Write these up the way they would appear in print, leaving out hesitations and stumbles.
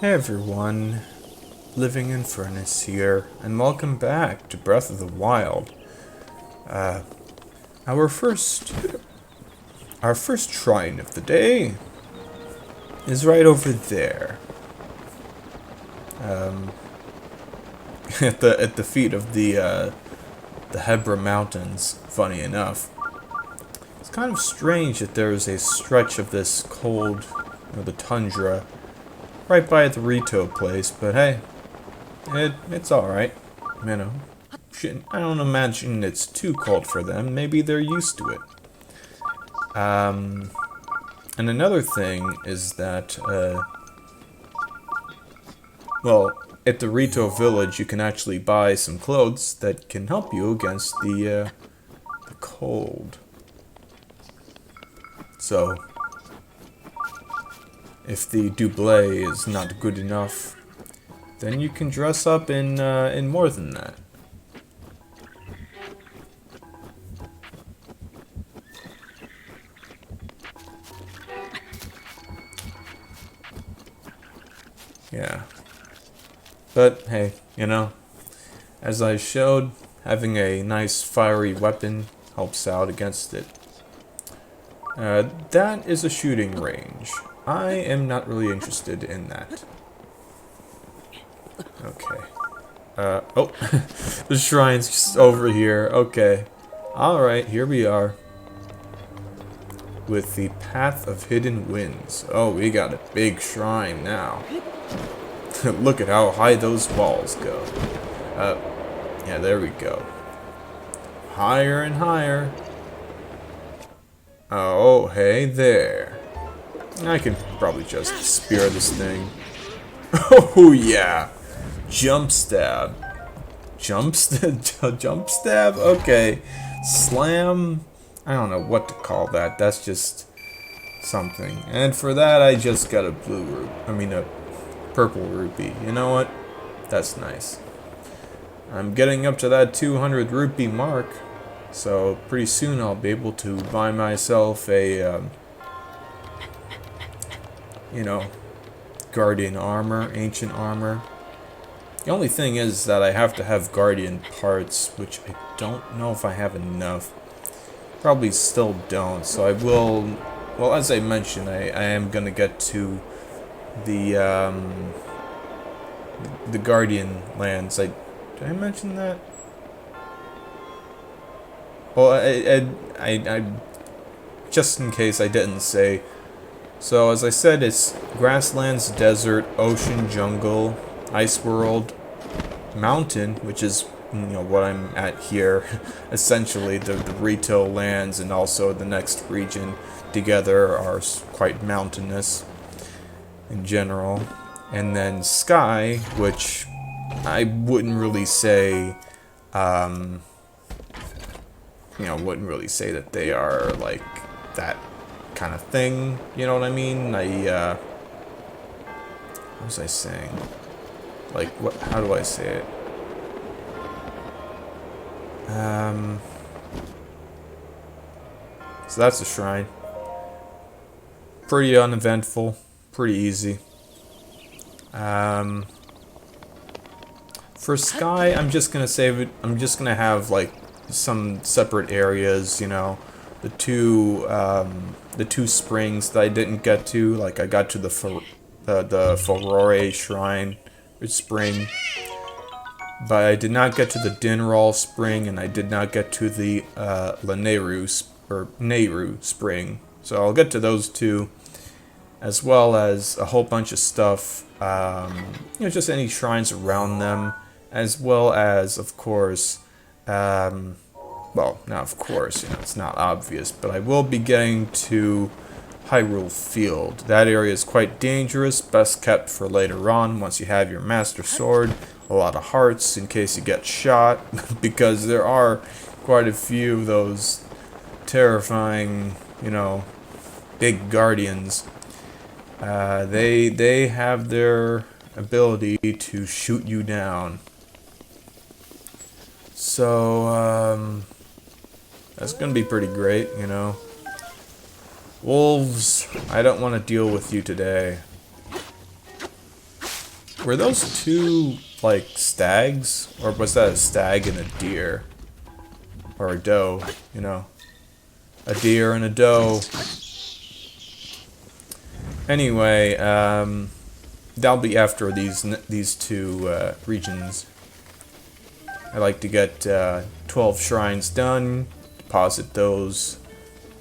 Hey everyone, Living in Furnace here, and welcome back to Breath of the Wild. Our first shrine of the day is right over there, at the feet of the Hebra Mountains. Funny enough, it's kind of strange that there is a stretch of this cold, the tundra, right by the Rito place, but hey, it's alright. You know, I don't imagine it's too cold for them. Maybe they're used to it. And another thing is that, well, at the Rito village you can actually buy some clothes that can help you against the cold. So, if the doublé is not good enough, then you can dress up in more than that. Yeah. But hey, as I showed, having a nice fiery weapon helps out against it. That is a shooting range. I am not really interested in that. Okay. Oh, the shrine's just over here. Okay. Alright, here we are. With the Path of Hidden Winds. Oh, we got a big shrine now. Look at how high those walls go. Yeah, there we go. Higher and higher. Oh, hey there. I can probably just spear this thing. Oh, yeah. Jump stab. Jump stab? Okay. Slam? I don't know what to call that. That's just something. And for that, I just got a a purple rupee. You know what? That's nice. I'm getting up to that 200 rupee mark. So pretty soon I'll be able to buy myself a, guardian armor, ancient armor. The only thing is that I have to have guardian parts, which I don't know if I have enough. Probably still don't, so I will, well, as I mentioned, I am gonna get to the guardian lands. Did I mention that? Well, I just in case I didn't say. So, as I said, it's grasslands, desert, ocean, jungle, ice world, mountain, which is, what I'm at here. Essentially, the Rito lands and also the next region together are quite mountainous in general. And then sky, which I wouldn't really say, wouldn't really say that they are like that kind of thing. You know what I mean? What was I saying? Like, how do I say it? So that's the shrine. Pretty uneventful. Pretty easy. For sky, I'm just gonna save it. I'm just gonna have, like, some separate areas, the two springs that I didn't get to. Like, I got to the Furore Shrine spring, but I did not get to the Dinral spring, and I did not get to the Nehru spring. So I'll get to those two, as well as a whole bunch of stuff, just any shrines around them, as well as, of course, well, not of course, it's not obvious, but I will be getting to Hyrule Field. That area is quite dangerous, best kept for later on, once you have your Master Sword, a lot of hearts in case you get shot, because there are quite a few of those terrifying, big guardians. They have their ability to shoot you down. So, that's gonna be pretty great, Wolves, I don't want to deal with you today. Were those two, like, stags? Or was that a stag and a deer? Or a doe, you know? A deer and a doe. Anyway, that'll be after these two regions. I like to get 12 shrines done, deposit those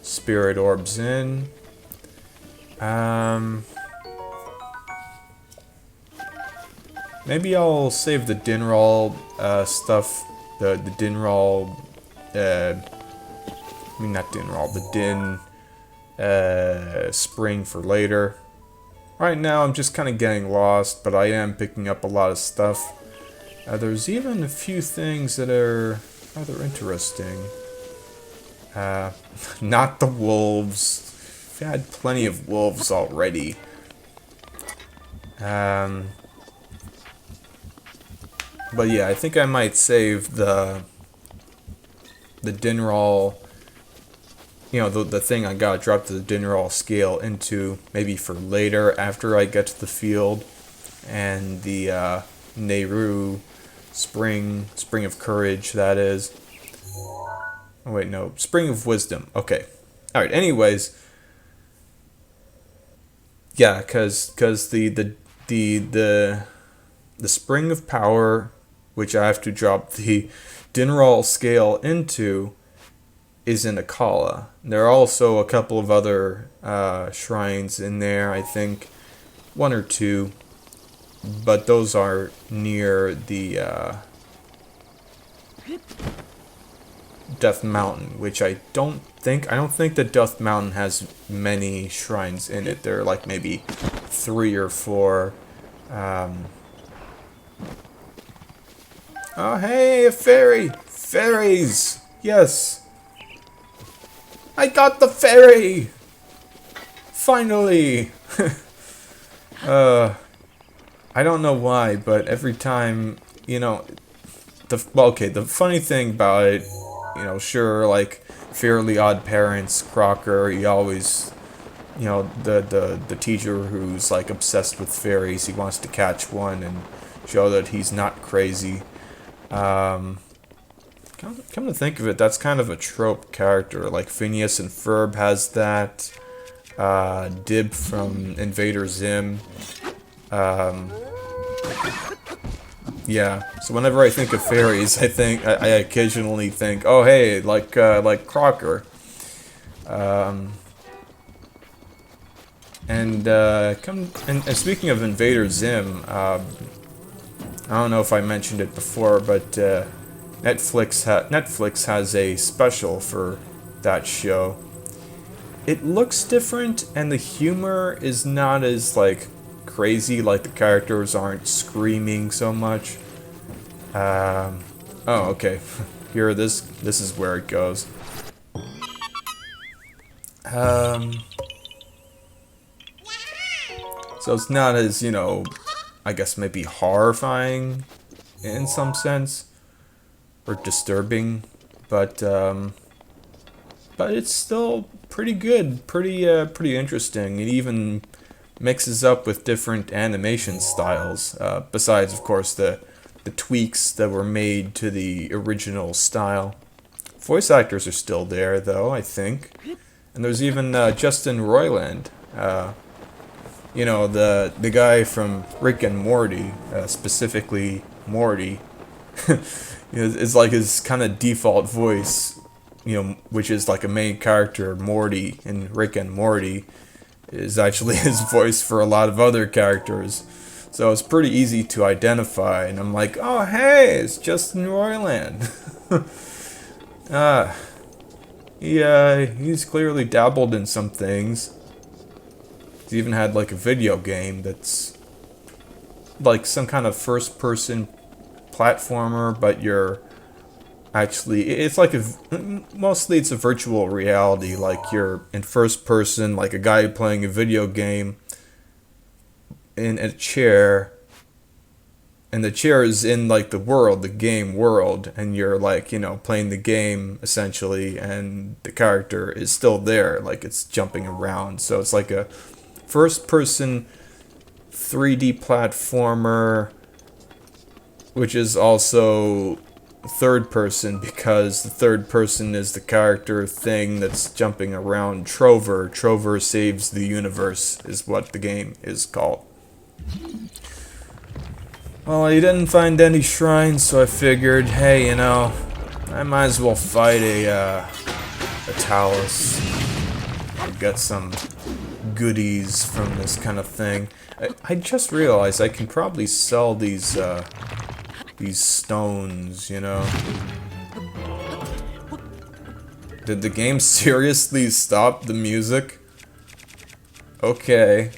spirit orbs in. Maybe I'll save the Dinral stuff, the Dinral, I mean not Dinral, the Din spring for later. Right now I'm just kind of getting lost, but I am picking up a lot of stuff. There's even a few things that are rather interesting. Not the wolves. We've had plenty of wolves already. But yeah, I think I might save the Dinral, you know, the thing I gotta drop the Dinral scale into maybe for later after I get to the field, and the Nehru Spring of Courage, that is. Oh wait, no, Spring of Wisdom. Okay, all right. Anyways, yeah, cause the Spring of Power, which I have to drop the Dinral scale into, is in Akala. There are also a couple of other shrines in there, I think, one or two, but those are near the Death Mountain, which I don't think that Death Mountain has many shrines in it. There are like maybe 3 or 4. Oh, hey, a fairy! Fairies! Yes! I got the fairy! Finally! I don't know why, but every time, you know, the funny thing about it, you know, sure, like, Fairly Odd Parents, Crocker, he always, you know, the teacher who's, like, obsessed with fairies, he wants to catch one and show that he's not crazy. Come to think of it, that's kind of a trope character. Like Phineas and Ferb has that. Dib from Invader Zim. Yeah. So whenever I think of fairies, I occasionally think, oh hey, like Crocker. And speaking of Invader Zim, I don't know if I mentioned it before, but Netflix has a special for that show. It looks different, and the humor is not as, like, crazy, like the characters aren't screaming so much. Oh, okay. Here, this is where it goes. So it's not as, you know, I guess maybe horrifying in some sense, or disturbing, but it's still pretty good, pretty interesting. It even mixes up with different animation styles, besides, of course, the tweaks that were made to the original style. Voice actors are still there, though, I think. And there's even Justin Roiland, you know, the guy from Rick and Morty, specifically Morty. It's like his kind of default voice, you know, which is like a main character, Morty, in Rick and Morty, is actually his voice for a lot of other characters. So it's pretty easy to identify, and I'm like, oh hey, it's Justin Roiland. He's clearly dabbled in some things. He's even had like a video game that's like some kind of first-person platformer, but you're actually, it's like mostly it's a virtual reality, like you're in first person, like a guy playing a video game in a chair, and the chair is in like the game world, and you're like, you know, playing the game essentially, and the character is still there, like it's jumping around. So it's like a first person 3D platformer, which is also third person because the third person is the character thing that's jumping around. Trover. Trover saves the universe is what the game is called. Well, I didn't find any shrines, so I figured, hey, you know, I might as well fight a talus. I'll get some goodies from this kind of thing. I just realized I can probably sell these stones, you know. Did the game seriously stop the music? Okay.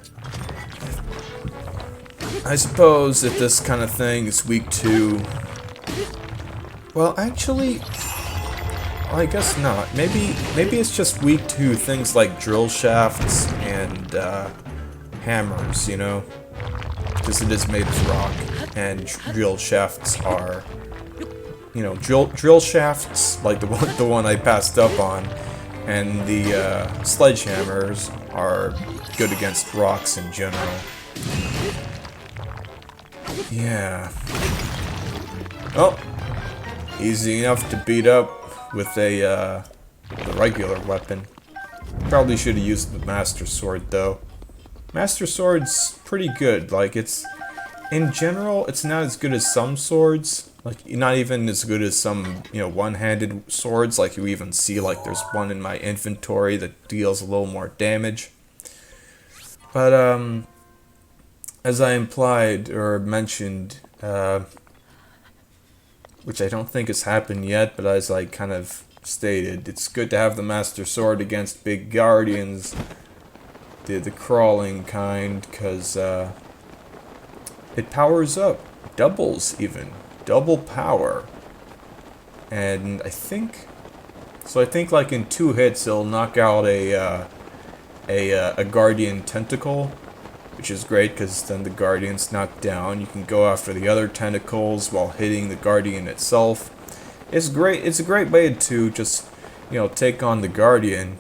I suppose if this kind of thing is weak to... Well, actually... Well, I guess not. Maybe it's just weak to things like drill shafts and hammers, you know? Because it is made of rock, and drill shafts are... You know, drill shafts, like the one I passed up on, and the sledgehammers are good against rocks in general. Yeah. Oh, easy enough to beat up with the regular weapon. Probably should have used the Master Sword though. Master Sword's pretty good. Like it's, in general, it's not as good as some swords. Like not even as good as some, you know, one-handed swords. Like you even see, like there's one in my inventory that deals a little more damage. But as I implied or mentioned, which I don't think has happened yet, but as I kind of stated, it's good to have the Master Sword against big guardians, the crawling kind, because it powers up, doubles even, double power, and I think like in 2 hits it'll knock out a guardian tentacle, which is great because then the guardian's knocked down. You can go after the other tentacles while hitting the guardian itself. It's great. It's a great way to just, you know, take on the guardian.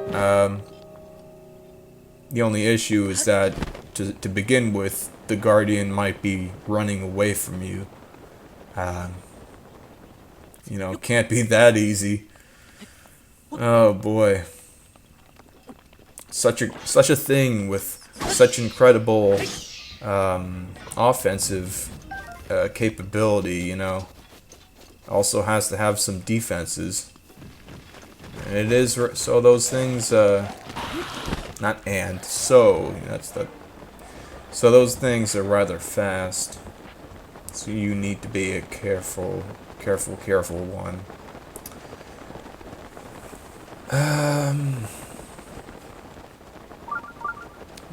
The only issue is that to begin with, the guardian might be running away from you. You know, can't be that easy. Oh boy. Such a thing with such incredible offensive capability, you know, also has to have some defenses, and it is so those things not and so that's the so those things are rather fast, so you need to be a careful one.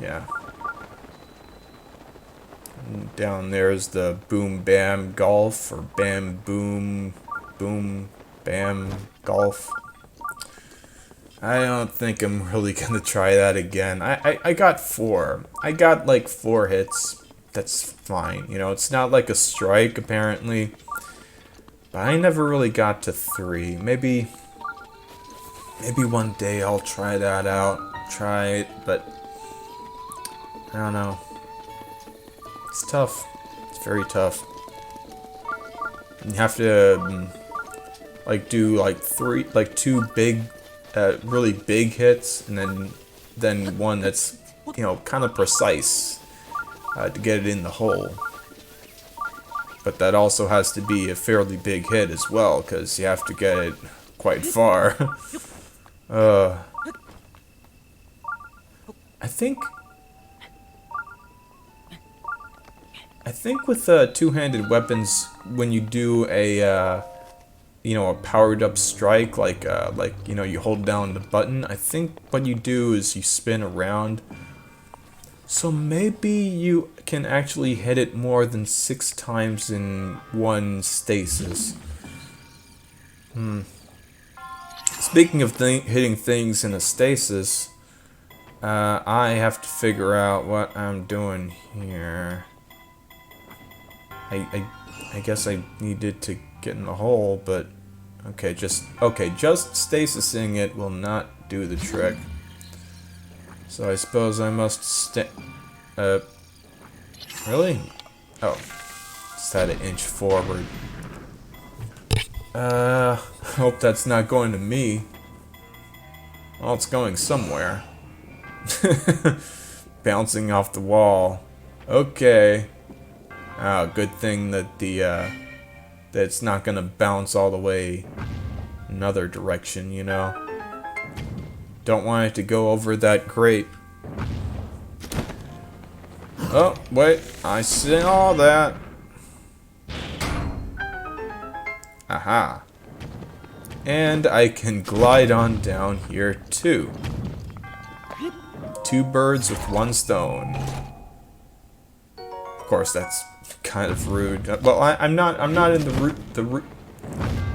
Yeah. And down there is the boom bam golf, or bam boom bam golf. I don't think I'm really gonna try that again. I got 4. I got like 4 hits. That's fine. You know, it's not like a strike apparently. But I never really got to 3. Maybe one day I'll try that out. Try it, but I don't know. It's tough. It's very tough. You have to like do like 2 big, really big hits, and then one that's, you know, kind of precise to get it in the hole. But that also has to be a fairly big hit as well, because you have to get it quite far. I think with two-handed weapons, when you do a you know, a powered up strike, like you know, you hold down the button, I think what you do is you spin around. So maybe you can actually hit it more than 6 times in one stasis. Speaking of hitting things in a stasis, I have to figure out what I'm doing here. I guess I needed to get in the hole, but okay, just stasising it will not do the trick. So I suppose I must Really? Oh. Just had to inch forward. Hope that's not going to me. Well, it's going somewhere. Bouncing off the wall. Okay. Oh, good thing that that it's not gonna bounce all the way another direction, you know? Don't want it to go over that grate. Oh, wait. I saw that. Aha. And I can glide on down here too. 2 birds with 1 stone. Of course, that's kind of rude. Well, I'm not in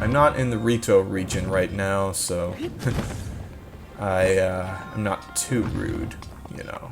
I'm not in the Rito region right now, so I'm not too rude, you know.